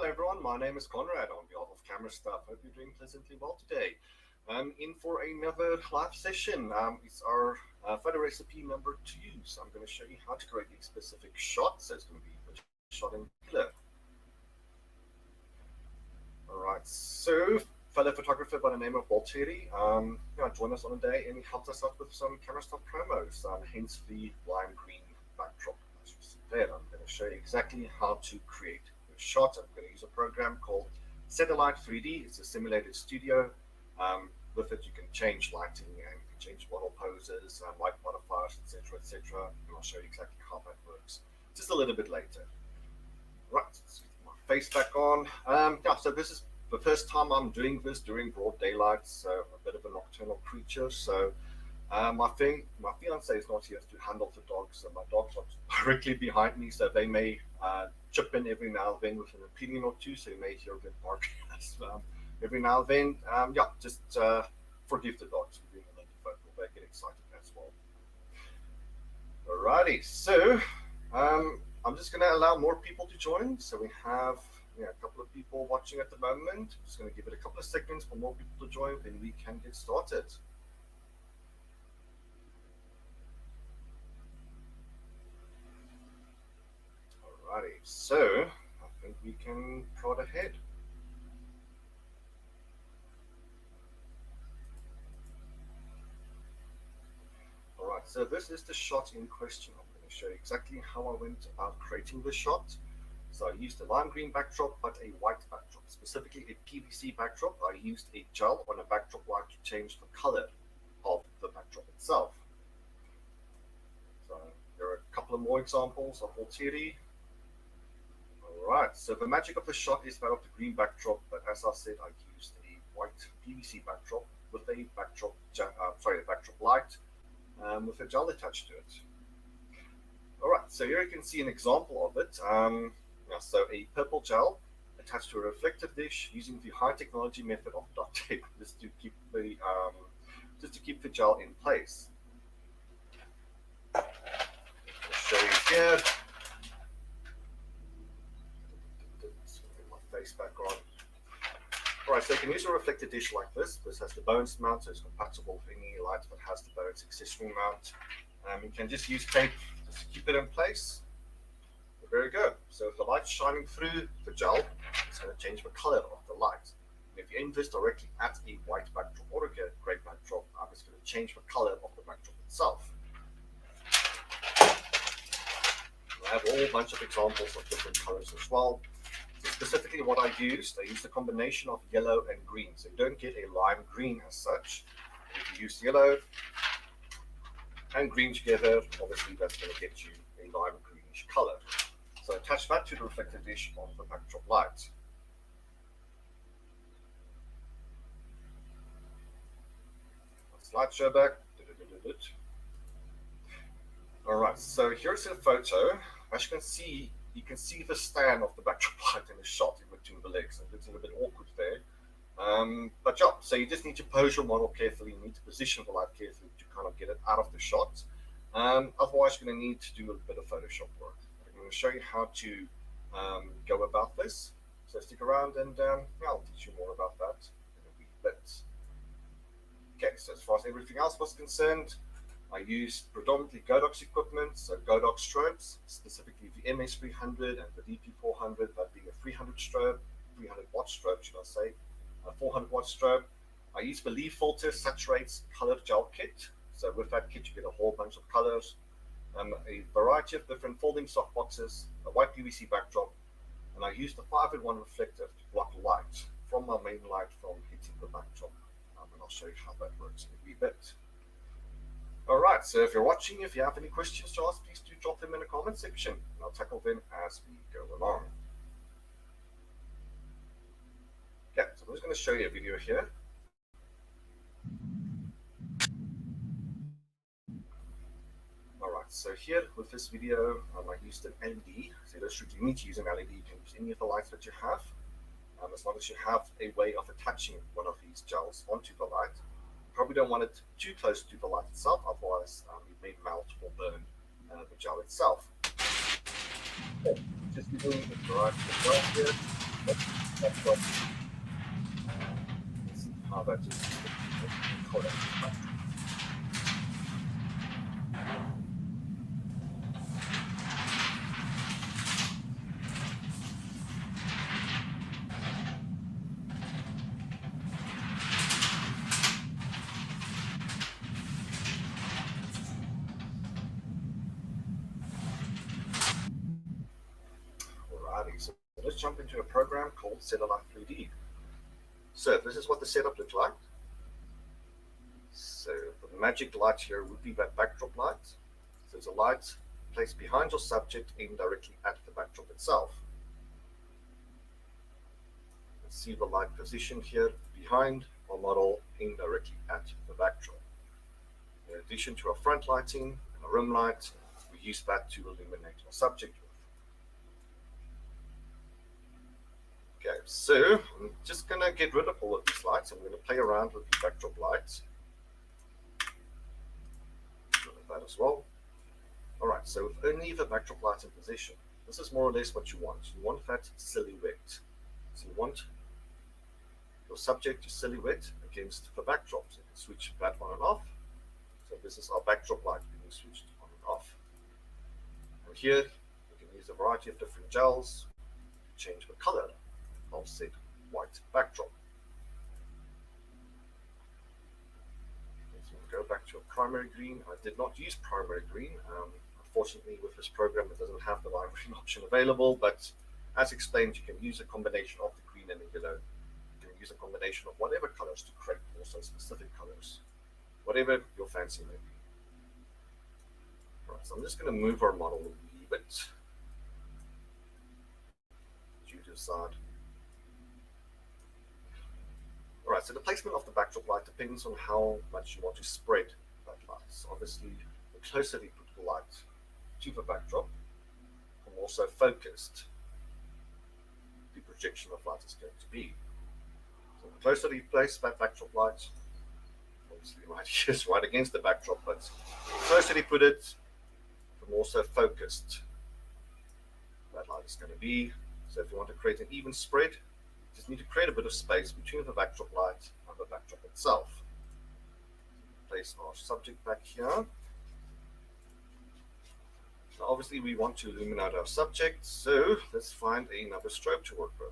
everyone, my name is Conrad on behalf of CameraStuff. Hope you're doing pleasantly well today. I'm in for another live session. It's our photo recipe number 2. So I'm going to show you how to create a specific shot. So it's going to be a shot in color. Alright, so fellow photographer by the name of Walteri joined us on a day and he helped us out with some CameraStuff promos, hence the lime green backdrop. As you see there, I'm going to show you exactly how to create a shot. I'm going to use a program called Satellite 3D. It's a simulated studio. With it, you can change lighting and you can change model poses, light modifiers, etc., etc. And I'll show you exactly how that works just a little bit later. Right, let's get my face back on. So this is the first time I'm doing this during broad daylight, so a bit of a nocturnal creature. So my fiance is not here to handle the dogs, so my dogs are directly behind me, so they may chip in every now and then with an opinion or two, so you may hear them barking every now and then. Just forgive the dogs for being a little vocal. They get excited as well. Alrighty, so I'm just going to allow more people to join. So we have a couple of people watching at the moment. I'm just going to give it a couple of seconds for more people to join, then we can get started. Alrighty, so I think we can prod ahead. Alright, so this is the shot in question. I'm going to show you exactly how I went about creating the shot. So I used a lime green backdrop, but a white backdrop, specifically a PVC backdrop. I used a gel on a backdrop light to change the color of the backdrop itself. So there are a couple of more examples of Walteri. Alright, so the magic of the shot is that of the green backdrop, but as I said, I used a white PVC backdrop with a backdrop light with a gel attached to it. Alright, so here you can see an example of it. So a purple gel attached to a reflective dish using the high technology method of duct tape just to keep the gel in place. I'll show you here. Let's get my face back on. Alright, so you can use a reflective dish like this. This has the bones mount, so it's compatible with any light that has the bones accessory mount. You can just use tape just to keep it in place. Very good. So if the light's shining through the gel, it's going to change the color of the light. And if you aim this directly at a white backdrop or a gray backdrop, it's going to change the color of the backdrop itself. I have a whole bunch of examples of different colors as well. So specifically what I used a combination of yellow and green. So you don't get a lime green as such. If you use yellow and green together, obviously that's going to get you a lime greenish color. So attach that to the reflective dish on the backdrop light. Slideshow back. Alright, so here's a photo. As you can see the stand of the backdrop light in the shot in between the legs. It looks a little bit awkward there. So you just need to pose your model carefully. You need to position the light carefully to kind of get it out of the shot. Otherwise, you're going to need to do a bit of Photoshop work. I'm going to show you how to go about this. So stick around and I'll teach you more about that in a wee bit. Okay, so as far as everything else was concerned, I used predominantly Godox equipment, so Godox strobes, specifically the MS300 and the DP400, that being a 300 strobe, 300 watt strobe, should I say, a 400 watt strobe. I used the Leaf Filter Saturates Colored Gel Kit. So with that kit, you get a whole bunch of colors, a variety of different folding softboxes, a white PVC backdrop, and I used a 5-in-1 reflector to block light from my main light from hitting the backdrop. And I'll show you how that works in a wee bit. Alright, so if you're watching, if you have any questions to ask, please do drop them in the comment section, and I'll tackle them as we go along. Okay, so I'm just going to show you a video here. Alright, so here with this video, I used an LED. So you need to use an LED. You can use any of the lights that you have, as long as you have a way of attaching one of these gels onto the light. You probably don't want it too close to the light itself, otherwise it may melt or burn the gel itself. Okay, just be doing a variety of gels here. Let's see how that is. Color. Alrighty, so let's jump into a program called Satellite 3D. So this is what the setup looks like. So the magic light here would be that backdrop light. So it's a light placed behind your subject aimed directly at the backdrop itself. Let's see the light positioned here behind our model aimed directly at the backdrop. In addition to our front lighting and a rim light, we use that to illuminate our subject with. Okay, so I'm just going to get rid of all of these lights. I'm going to play around with the backdrop lights. That as well. All right, so with only the backdrop light in position, this is more or less what you want. You want that silhouette. So you want your subject to silhouette against the backdrop. So you can switch that on and off. So this is our backdrop light being switched on and off. And here we can use a variety of different gels to change the color of said white backdrop. Go back to a primary green. I did not use primary green. Unfortunately, with this program, it doesn't have the lime green option available, but as explained, you can use a combination of the green and the yellow. You can use a combination of whatever colors to create also specific colors, whatever your fancy may be. Right, so I'm just going to move our model a wee bit due to the side. Alright, so the placement of the backdrop light depends on how much you want to spread that light. So obviously, the closer you put the light to the backdrop, the more so focused the projection of light is going to be. So the closer you place that backdrop light, obviously right here is right against the backdrop, but the closer you put it, the more so focused that light is going to be. So if you want to create an even spread, just need to create a bit of space between the backdrop light and the backdrop itself. Place our subject back here. Now obviously we want to illuminate our subject, so let's find another strobe to work with.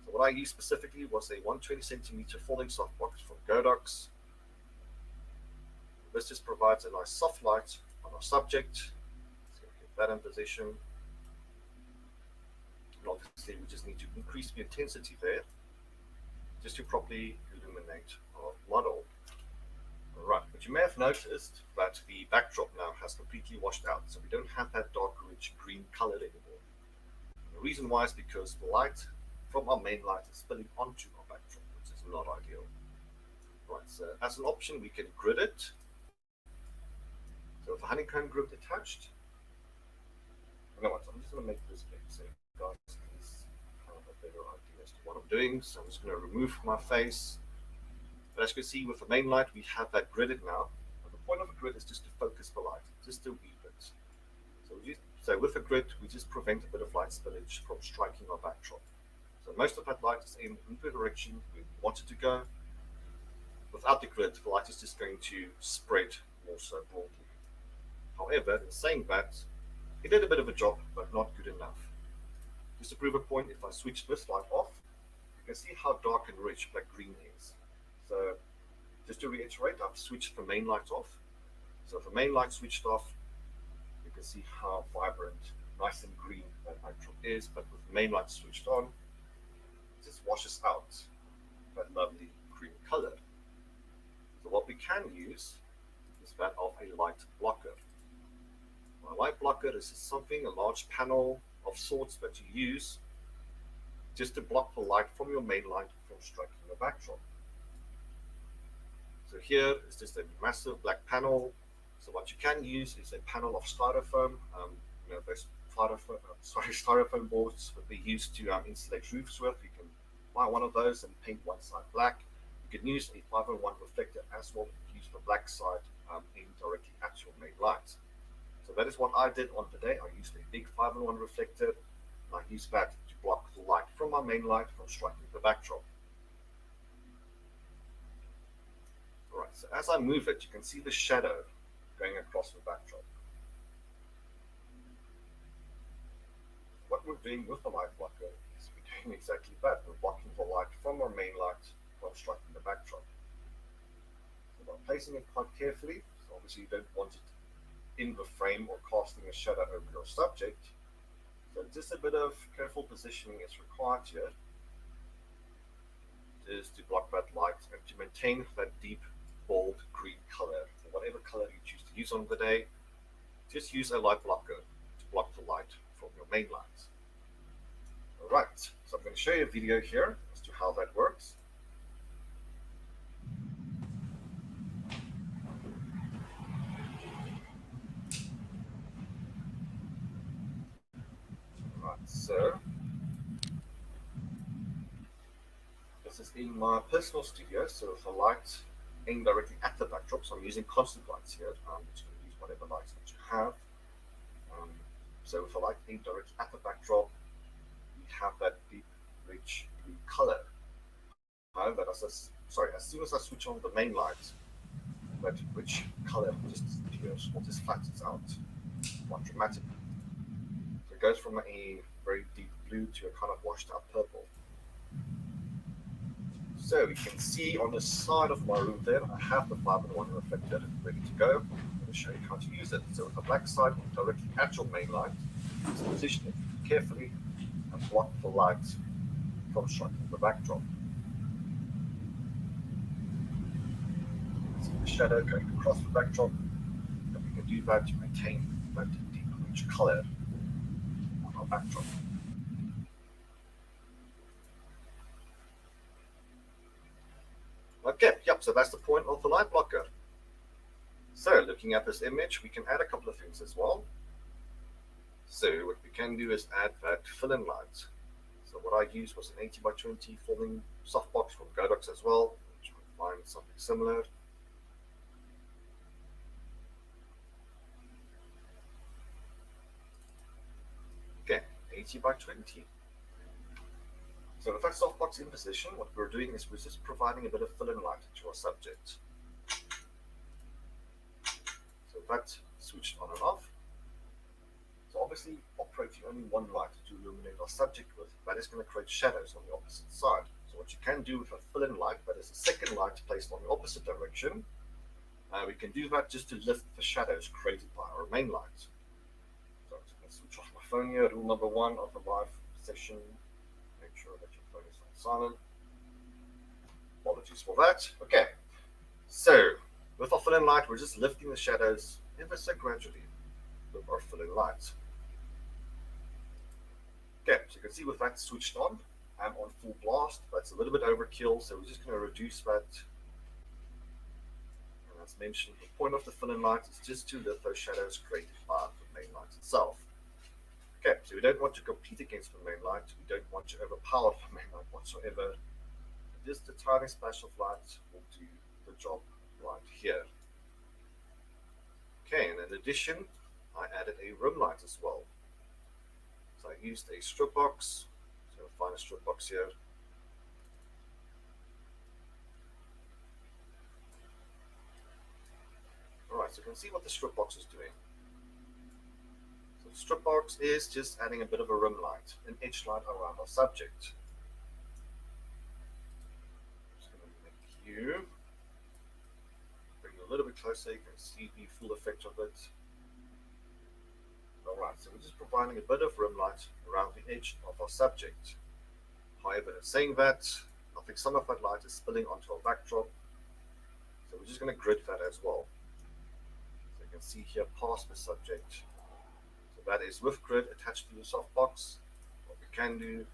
So what I used specifically was a 120cm folding softbox from Godox. This just provides a nice soft light on our subject. So get that in position. And obviously we just need to increase the intensity there just to properly illuminate our model. Alright, but you may have noticed that the backdrop now has completely washed out, so we don't have that dark rich green color anymore. And the reason why is because the light from our main light is spilling onto our backdrop, which is not ideal. Right, so as an option we can grid it. So with a honeycomb grid attached, you know what, I'm just going to make this big so you guys can have a better idea as to what I'm doing. So I'm just going to remove my face. But as you can see with the main light, we have that gridded now. And the point of a grid is just to focus the light, just to weave it. So with a grid, we just prevent a bit of light spillage from striking our backdrop. So most of that light is aimed in the direction we want it to go. Without the grid, the light is just going to spread more so broadly. However, in saying that, it did a bit of a job, but not good enough. Just to prove a point, if I switch this light off, you can see how dark and rich black green is. So just to reiterate, I've switched the main light off. So if the main light switched off, you can see how vibrant, nice and green that backdrop is, but with the main light switched on, it just washes out that lovely green color. So what we can use is that of a light blocker. A light blocker is something, a large panel of sorts that you use just to block the light from your main light from striking the backdrop. So here is just a massive black panel. So what you can use is a panel of styrofoam. Those styrofoam boards that we use to insulate roofs with. You can buy one of those and paint one side black. You can use a 501 reflector as well. Use the black side aimed directly at your main light. So that is what I did on today. I used a big 501 reflector. I used that to block the light from my main light from striking the backdrop. Alright, so as I move it, you can see the shadow going across the backdrop. What we're doing with the light blocker is we're doing exactly that. We're blocking the light from our main light from striking the backdrop. So by placing it quite carefully, so obviously you don't want it in the frame or casting a shadow over your subject. So just a bit of careful positioning is required here, just to block that light and to maintain that deep, bold green color, or whatever color you choose to use on the day. Just use a light blocker to block the light from your main light. Alright, so I'm going to show you a video here as to how that works. Right, so this is in my personal studio, so with the light aimed directly at the backdrop, so I'm using constant lights here. I'm just going to use whatever lights that you have. So with the light aimed directly at the backdrop, we have that deep, rich blue color. However, as soon as I switch on the main light, that rich color just disappears or just flattens out quite dramatically. So it goes from a very deep blue to a kind of washed out purple. So you can see on the side of my room there, I have the 5-in-1 reflector ready to go. I'm going to show you how to use it. So with the black side directly at your main light, just position it carefully and block the light from striking the backdrop. See the shadow going across the backdrop, and we can do that to maintain that deep rich color on our backdrop. Okay, yep, so that's the point of the light blocker. So looking at this image, we can add a couple of things as well. So what we can do is add that fill-in light. So what I used was an 80x20 folding softbox from Godox as well, which you can find something similar. Okay, 80x20. So with that softbox in position, what we're doing is we're just providing a bit of fill-in light to our subject. So that switched on and off. So obviously operating only one light to illuminate our subject with, that is going to create shadows on the opposite side. So what you can do with a fill-in light, that is a second light placed on the opposite direction, we can do that just to lift the shadows created by our main light. So I'm just going to switch off my phone here. Rule number 1 of the live session, make sure that your phone is on silent. Apologies for that. Okay, so with our fill-in light, we're just lifting the shadows ever so gradually with our fill-in light. Okay, so you can see with that switched on, I'm on full blast. That's a little bit overkill, so we're just going to reduce that. And as mentioned, the point of the fill-in light is just to lift those shadows created by the main light itself. Okay, so we don't want to compete against the main light. We don't want to overpower the main light whatsoever. Just a tiny splash of light will do the job right here. Okay, and in addition, I added a room light as well. So I used a strip box. So I'll find a strip box here. Alright, so you can see what the strip box is doing. So the strip box is just adding a bit of a room light, an edge light around our subject. You bring it a little bit closer, you can see the full effect of it. Alright, so we're just providing a bit of room light around the edge of our subject. However, saying that, I think some of that light is spilling onto our backdrop, so we're just going to grid that as well. So you can see here past the subject. So that is with grid attached to the softbox. What we can do,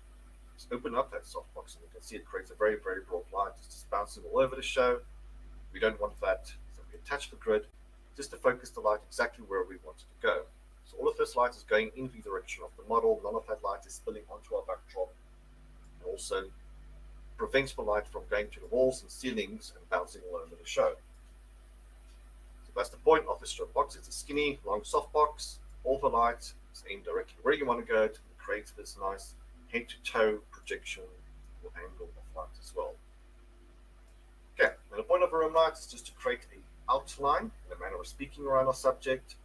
open up that softbox and you can see it creates a very, very broad light. It's just bouncing all over the show. We don't want that, so we attach the grid just to focus the light exactly where we want it to go. So all of this light is going in the direction of the model. None of that light is spilling onto our backdrop. And also prevents the light from going to the walls and ceilings and bouncing all over the show. So that's the point of the strip box. It's a skinny, long softbox. All the light is aimed directly where you want to go to create this nice head to toe projection or angle of light as well. Okay, and the point of a rim light is just to create an outline in a manner of speaking around our subject.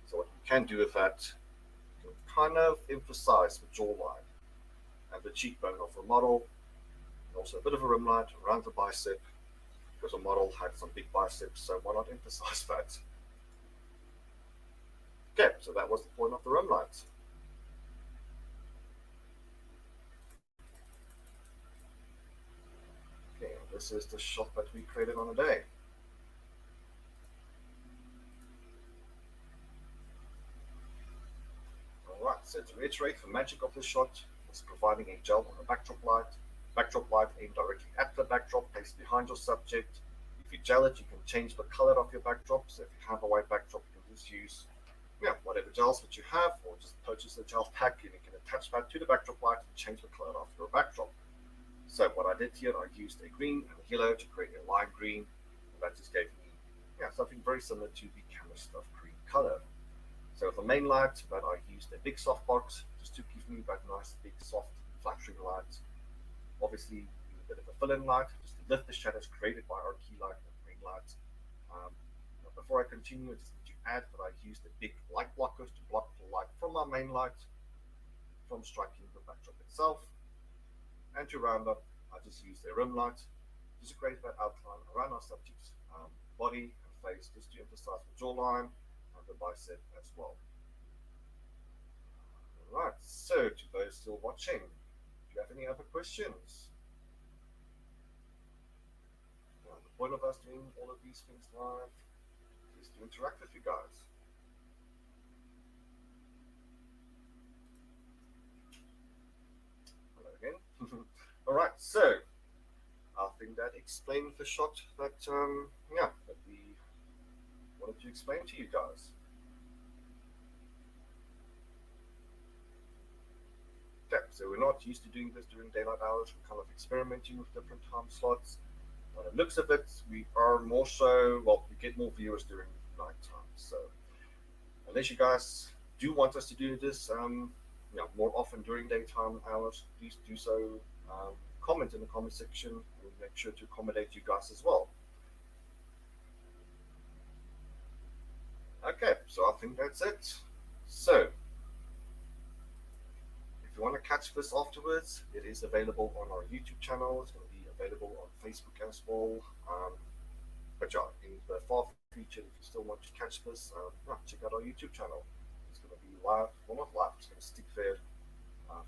So what you can do with that, you can kind of emphasize the jawline and the cheekbone of a model, and also a bit of a rim light around the bicep, because a model had some big biceps, so why not emphasize that? Okay, so that was the point of the rim light. Okay, this is the shot that we created on a day. Alright, so to reiterate, the magic of this shot is providing a gel on a backdrop light aimed directly at the backdrop, placed behind your subject. If you gel it, you can change the color of your backdrop. So if you have a white backdrop, you can just use whatever gels that you have, or just purchase a gel pack and you can attach that to the backdrop light and change the color of your backdrop. So what I did here, I used a green and a yellow to create a lime green, and that just gave me something very similar to the CameraStuff green color. So with the main light, that I used a big softbox just to give me that nice big soft flattering light. Obviously a bit of a fill-in light just to lift the shadows created by our key light and ring light. Before I continue, I just need to add that I used a big light blockers to block the light from my main light from striking the backdrop itself. And to round up, I just used a rim light just to create that outline around our subject's body and face, just to emphasize the jawline and the bicep as well. Alright, so to those still watching, do you have any other questions? Now, the point of us doing all of these things live is to interact with you guys. Hello again. Alright, so I think that explains the shot that that we wanted to explain to you guys. Okay, so we're not used to doing this during daylight hours. We're kind of experimenting with different time slots. By the looks of it, we are more so, well, we get more viewers during nighttime. So unless you guys do want us to do this more often during daytime hours, please do so. Comment in the comment section. We'll make sure to accommodate you guys as well. Okay, so I think that's it. So if you want to catch this afterwards, it is available on our YouTube channel. It's going to be available on Facebook as well. But yeah, in the far future, if you still want to catch this, check out our YouTube channel. It's going to be live, well, not live, it's going to stick there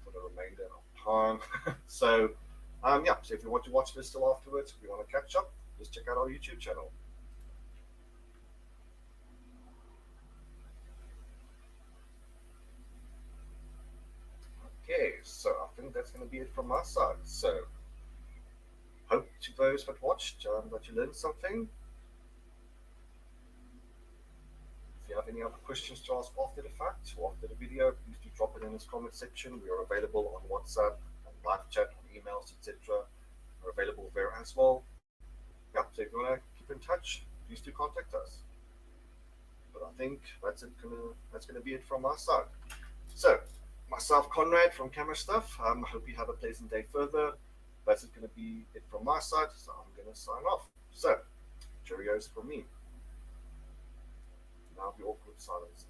for the remainder of time. So so if you want to watch this still afterwards, if you want to catch up, just check out our YouTube channel. Okay, so I think that's going to be it from my side. So hope to those that watched that you learned something. If you have any other questions to ask after the fact or after the video, please do drop it in this comment section. We are available on WhatsApp, on live chat, on emails, etc. We're available there as well. So if you want to keep in touch, please do contact us. But I think that's gonna be it from our side. So myself, Conrad from CameraStuff. I hope you have a pleasant day further. That's going to be it from my side. So I'm going to sign off. So cheerios from me. Now the awkward silence.